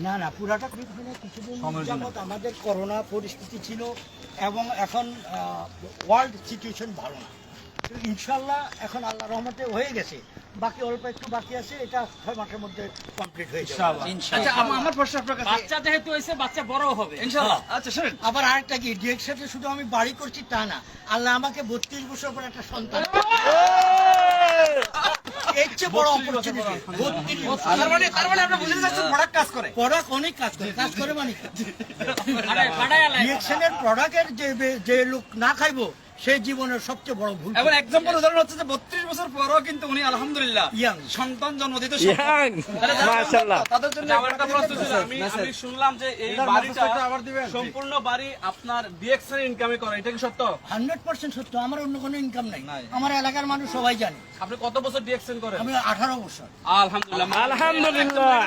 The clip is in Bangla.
না না পুরাটা ঠিক হয় না, কিছুদিন যাবত আমাদের করোনা পরিস্থিতি ছিল এবং এখন ওয়ার্ল্ড সিচুয়েশন ভালো না। তো ইনশাল্লাহ এখন আল্লাহ রহমতে হয়ে গেছে, বাকি অল্প একটু বাকি আছে, এটা 6 মাসের মধ্যে কমপ্লিট হয়ে যাবে আচ্ছা আমার প্রশ্ন আপনার কাছে, বাচ্চা যেহেতু হয়েছে বাচ্চা বড় হবে ইনশাআল্লাহ। আচ্ছা শুনুন, আবার আরেকটা কি ডিএক্স সাথে শুধু আমি বাড়ি করছি তা না, আল্লাহ আমাকে 32 বছর পর একটা সন্তান, এর চেয়ে বড় অপরচুনিটি। তার মানে আপনি বুঝতে যাচ্ছেন প্রোডাক্ট কাজ করে। প্রোডাক্ট অনেক কাজ করে মানে ফাটায় ডিএক্সের প্রোডাক্টের যে লোক না খাইবো সে জীবনের সবচেয়ে বড় ভুল। এবার এক্সাম্পল উদাহরণ হচ্ছে যে 32 বছর পরও কিন্তু উনি আলহামদুলিল্লাহ ইয়াং সন্তান জন্ম দিতে মাশাআল্লাহ। তাদের জন্য আমার একটা প্রশ্ন ছিল, আমি শুনলাম যে এই বাড়িটা সম্পূর্ণ বাড়ি আপনার ডিএক্স এর ইনকামে করে, এটা কি সত্য? 100% সত্য। আমার অন্য কোনো ইনকাম নাই, আমার এলাকার মানুষ সবাই জানে। আপনি কত বছর ডিএক্স করেন? আমি 18 বছর। আলহামদুলিল্লাহ। আলহামদুলিল্লাহ।